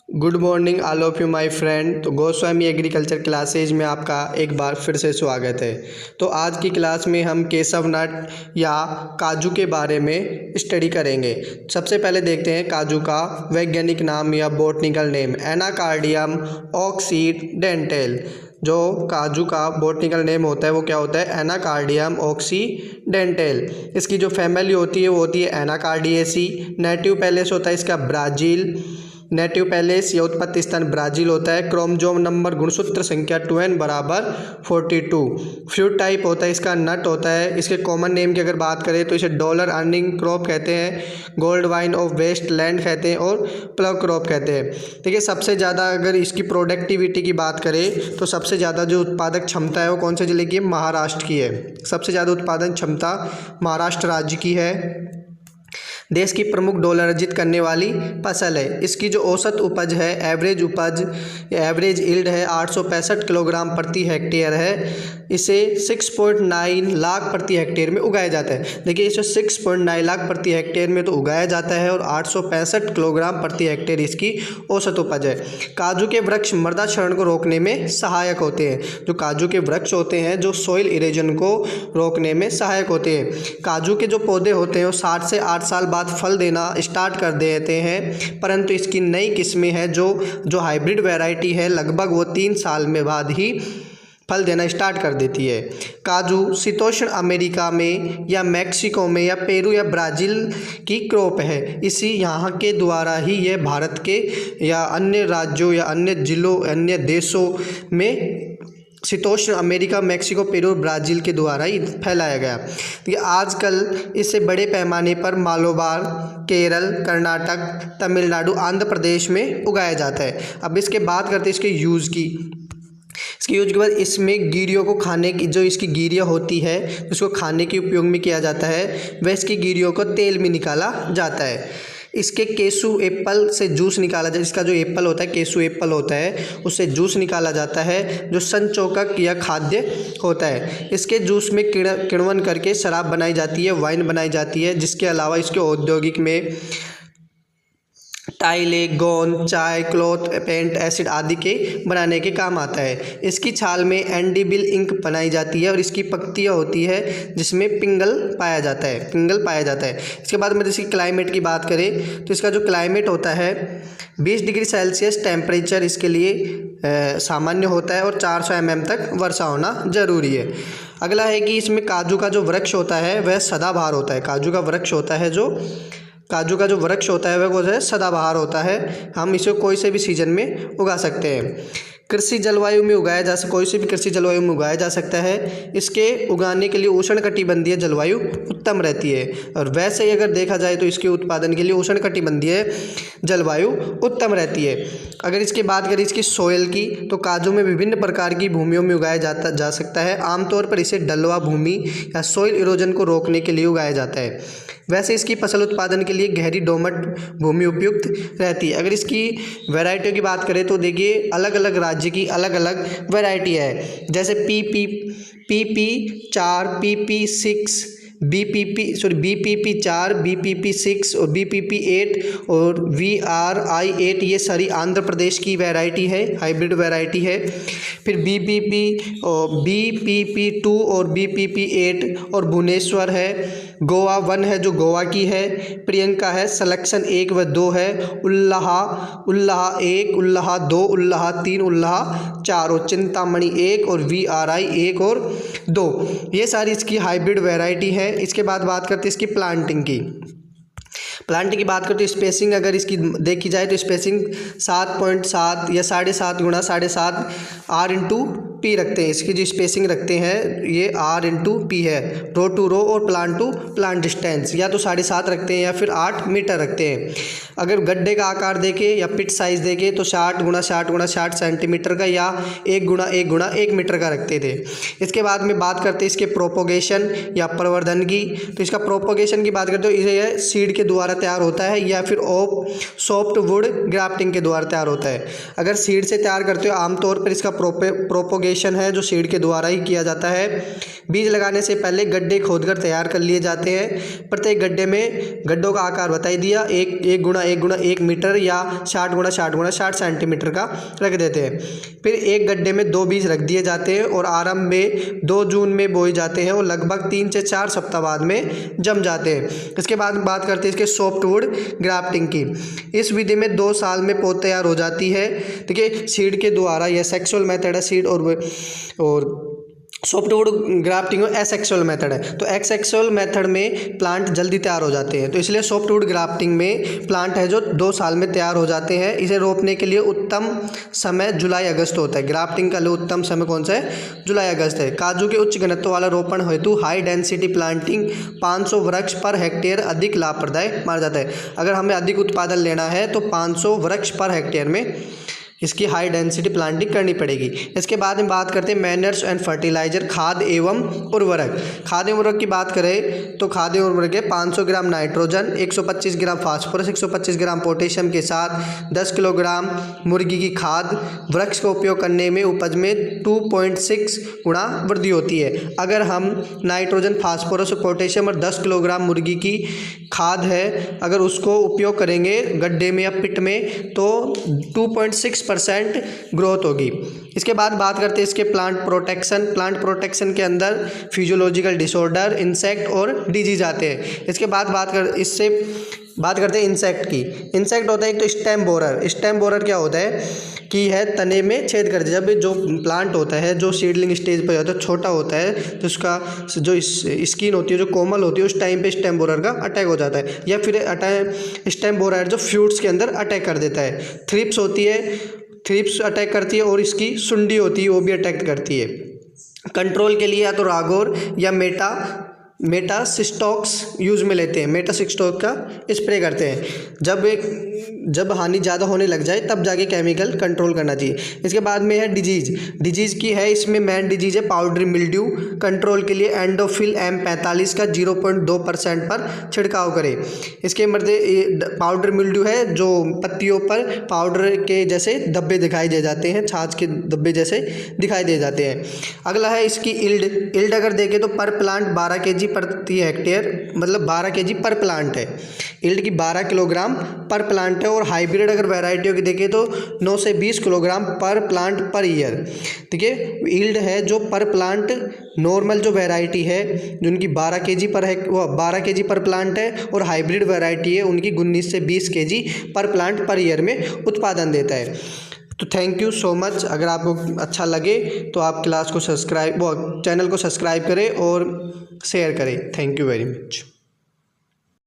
Good morning all of you my friend. तो Goswami agriculture classes में आपका एक बार फिर से स्वागत है। तो आज की क्लास में हम केसव नट या काजू के बारे में स्टडी करेंगे। सबसे पहले देखते हैं काजू का वैज्ञानिक नाम या बॉटनिकल नेम एनाकार्डियम ऑक्सीडेंटल। जो काजू का बॉटनिकल नेम होता है वो क्या होता है? Anacardium occidental. इसकी जो फैमिली होती है वो होती है एनाकार्डियेसी। नेटिव पैलेस होता है इसका ब्राज़ील। नेटिव पैलेस या उत्पत्ति स्थान ब्राज़ील होता है। क्रोमोसोम नंबर गुणसूत्र संख्या 2n बराबर 42। फ्रूट टाइप होता है इसका नट होता है। इसके कॉमन नेम की अगर बात करें तो इसे डॉलर अर्निंग क्रॉप कहते हैं, gold wine of waste land कहते हैं और प्लव क्रॉप कहते हैं। देखिए सबसे ज़्यादा अगर इसकी प्रोडक्टिविटी की बात करें तो सबसे ज़्यादा जो उत्पादक क्षमता है वो कौन से ज़िले की है? महाराष्ट्र की है। सबसे ज़्यादा उत्पादन क्षमता महाराष्ट्र राज्य की है। देश की प्रमुख डॉलर अर्जित करने वाली फसल है। इसकी जो औसत उपज है, एवरेज यील्ड है 865 किलोग्राम प्रति हेक्टेयर है। इसे 6.9 लाख प्रति हेक्टेयर में उगाया जाता है। देखिए इसे 6.9 लाख प्रति हेक्टेयर में तो उगाया जाता है और 865 किलोग्राम प्रति हेक्टेयर इसकी औसत उपज है। काजू के वृक्ष मृदा क्षरण को रोकने में सहायक होते हैं। जो काजू के वृक्ष होते हैं जो सॉइल इरोजन को रोकने में सहायक होते हैं। काजू के जो पौधे होते हैं वो 60 से 8 साल बाद फल देना स्टार्ट कर देते हैं, परंतु इसकी नई किस्में हैं जो हाइब्रिड वैरायटी है लगभग वो 3 साल में बाद ही फल देना स्टार्ट कर देती है। काजू शीतोष्ण अमेरिका में या मैक्सिको में या पेरू या ब्राज़ील की क्रॉप है। इसी यहाँ के द्वारा ही यह भारत के या अन्य राज्यों या अन्य जिलों अन्य देशों में शीतोष्ण अमेरिका, मैक्सिको, पेरू, ब्राज़ील के द्वारा ही फैलाया गया। तो आजकल इसे बड़े पैमाने पर मालाबार, केरल, कर्नाटक, तमिलनाडु, आंध्र प्रदेश में उगाया जाता है। अब इसके बात करते हैं इसके यूज़ की। इसके यूज के बाद इसमें गिरियों को खाने की जो इसकी गिरियाँ होती है उसको खाने के उपयोग में किया जाता है। वह इसकी गिरियों को तेल में निकाला जाता है। इसके केसू एप्पल से जूस निकाला जाए। इसका जो एप्पल होता है केसू एप्पल होता है उससे जूस निकाला जाता है जो संचोकक या खाद्य होता है। इसके जूस में किण्वन करके शराब बनाई जाती है, वाइन बनाई जाती है। जिसके अलावा इसके औद्योगिक में टाइले, गोंद, चाय, क्लॉथ, पेंट, एसिड आदि के बनाने के काम आता है। इसकी छाल में एंडीबिल इंक बनाई जाती है और इसकी पत्तियाँ होती है जिसमें पिंगल पाया जाता है। इसके बाद में इसकी क्लाइमेट की बात करें तो इसका जो क्लाइमेट होता है 20 डिग्री सेल्सियस टेम्परेचर इसके लिए सामान्य होता है और 400 mm तक वर्षा होना जरूरी है। अगला है कि इसमें काजू का जो वृक्ष होता है वह सदाबहार होता है। काजू का जो वृक्ष होता है वह कौन सा है? सदाबहार होता है। हम इसे कोई से भी सीजन में उगा सकते हैं। कोई सी भी कृषि जलवायु में उगाया जा सकता है। इसके उगाने के लिए उष्णकटिबंधीय जलवायु उत्तम रहती है और वैसे ही अगर देखा जाए तो इसके उत्पादन के लिए उष्णकटिबंधीय जलवायु उत्तम रहती है। अगर इसकी बात करें इसकी सोयल की तो काजू में विभिन्न प्रकार की भूमियों में उगाया जा सकता है। आमतौर पर इसे ढलुआ भूमि या सोइल इरोजन को रोकने के लिए उगाया जाता है। वैसे इसकी फसल उत्पादन के लिए गहरी दोमट भूमि उपयुक्त रहती है। अगर इसकी वैरायटियों की बात करें तो देखिए अलग अलग राज्य की अलग अलग वैरायटी है। जैसे PP4, PP6, BPP4, BPP6 और BPP8 और VRI8 ये सारी आंध्र प्रदेश की वैरायटी है, हाइब्रिड वैरायटी है। फिर BPP2 और BPP8 और भुवनेश्वर है। गोवा 1 है जो गोवा की है। प्रियंका है, सिलेक्शन 1 व 2 है। उल्लाह 1, उल्लाह 2, उल्लाह 3, उल्लाह 4 और चिंतामणि 1 और VRI 1 और 2 ये सारी इसकी हाइब्रिड वैरायटी है। इसके बाद बात करते हैं इसकी प्लांटिंग की बात करते हैं। स्पेसिंग अगर इसकी देखी जाए तो स्पेसिंग 7.7 या 7.5 गुणा 7.5 R/P रखते हैं। इसकी जो स्पेसिंग रखते हैं ये R/P है। रो टू रो और प्लांट टू प्लांट डिस्टेंस या तो 7.5 रखते हैं या फिर 8 मीटर रखते हैं। अगर गड्ढे का आकार देखें या पिट साइज़ देखें तो 60 गुणा 60 गुणा 60 सेंटीमीटर का या 1 गुणा 1 गुणा 1 मीटर का रखते थे। इसके बाद में बात करते हैं इसके प्रोपोगेशन या प्रवर्धन की। तो इसका प्रोपोगेशन की बात करते हो इसे सीड के द्वारा तैयार होता है या फिर सॉफ्ट वुड ग्राफ्टिंग के द्वारा तैयार होता है। अगर सीड से तैयार करते हो आमतौर पर इसका प्रोपोगेशन प्रोपोगेशन है जो सीड के द्वारा ही किया जाता है। बीज लगाने से पहले गड्ढे खोदकर तैयार कर लिए जाते हैं। प्रत्येक गड्ढे में गड्ढों का आकार बताई दिया, 1 गुणा 1 गुणा 1 मीटर या 60 गुणा 60 गुणा 60 सेंटीमीटर का रख देते हैं। फिर एक गड्ढे में 2 बीज रख दिए जाते हैं और आरंभ में 2 जून में बोए जाते हैं और लगभग 3 से 4 सप्ताह बाद में जम जाते हैं। इसके बाद बात करते हैं इसके सॉफ्टवुड ग्राफ्टिंग की। इस विधि में 2 साल में पौध तैयार हो जाती है। देखिए सीड के द्वारा यह सेक्सुअल मेथड है, सीड और सॉफ्टवुड ग्राफ्टिंग और एसेक्सुअल मेथड है। तो एक्सेक्सुअल मेथड में प्लांट जल्दी तैयार हो जाते हैं, तो इसलिए सॉफ्टवुड ग्राफ्टिंग में प्लांट है जो 2 साल में तैयार हो जाते हैं। इसे रोपने के लिए उत्तम समय जुलाई अगस्त होता है। ग्राफ्टिंग का लिए उत्तम समय कौन सा है? जुलाई अगस्त है। काजू के उच्च घनत्व वाला रोपण हेतु हाई डेंसिटी प्लांटिंग 500 वृक्ष पर हेक्टेयर अधिक लाभप्रदायक माना जाता है। अगर हमें अधिक उत्पादन लेना है तो 500 वृक्ष पर हेक्टेयर में इसकी हाई डेंसिटी प्लांटिंग करनी पड़ेगी। इसके बाद में बात करते हैं मैनर्स एंड फर्टिलाइजर, खाद एवं उर्वरक। खाद एवं उर्वरक की बात करें तो खाद एवं उर्वरक है 500 gram nitrogen, 125 gram phosphorus, 125 gram potassium के साथ 10 किलोग्राम मुर्गी की खाद। वृक्ष का उपयोग करने में उपज में 2.6 गुणा वृद्धि होती है। अगर हम नाइट्रोजन, फास्फोरस और पोटेशियम और 10 किलोग्राम मुर्गी की खाद है अगर उसको उपयोग करेंगे गड्ढे में या पिट में तो 2.6% ग्रोथ होगी। इसके बाद बात करते हैं इसके प्लांट प्रोटेक्शन। प्लांट प्रोटेक्शन के अंदर फिजियोलॉजिकल डिसऑर्डर, इंसेक्ट और डिजीज आते हैं। इसके बाद बात करते हैं इंसेक्ट की। इंसेक्ट होता है एक तो स्टेम बोरर। स्टेम बोरर क्या होता है कि है तने में छेद कर दे। जब जो प्लांट होता है जो सीडलिंग स्टेज पर होता है, छोटा होता है, तो उसका जो स्किन होती है जो कोमल होती है उस टाइम पे स्टेम बोरर का अटैक हो जाता है, या फिर स्टेम बोरर जो फ्रूट्स के अंदर अटैक कर देता है। थ्रिप्स होती है, थ्रिप्स अटैक करती है, और इसकी सुंडी होती है वो भी अटैक करती है। कंट्रोल के लिए या तो रागोर या मेटासिस्टॉक्स यूज़ में लेते हैं। मेटासिस्टॉक का स्प्रे करते हैं। जब हानि ज़्यादा होने लग जाए तब जाके केमिकल कंट्रोल करना चाहिए। इसके बाद में है डिजीज़ की है। इसमें मेन डिजीज़ है पाउडरी मिल्ड्यू। कंट्रोल के लिए एंडोफिल M45 का 0.2% पर छिड़काव करें। इसके मध्य पाउडर मिल्ड्यू है जो पत्तियों पर पाउडर के जैसे धब्बे दिखाई दे जाते हैं, छाछ के धब्बे जैसे दिखाई दे जाते हैं। अगला है इसकी इल्ड अगर देखें तो पर प्लांट 12 kg प्रति हेक्टेयर, मतलब 12 kg पर प्लांट है। इल्ड की 12 किलोग्राम पर प्लांट है। और हाइब्रिड अगर वैरायटियों की देखें तो 9 से 20 किलोग्राम पर प्लांट पर ईयर। ठीक है, इल्ड है जो पर प्लांट नॉर्मल जो वैरायटी है जिनकी 12 kg पर है वो 12 kg पर प्लांट है, और हाइब्रिड वैरायटी है उनकी 19 से 20 kg पर प्लांट पर ईयर में उत्पादन देता है। तो थैंक यू सो मच। अगर आपको अच्छा लगे तो आप चैनल को सब्सक्राइब करें और शेयर करें। Thank you very much.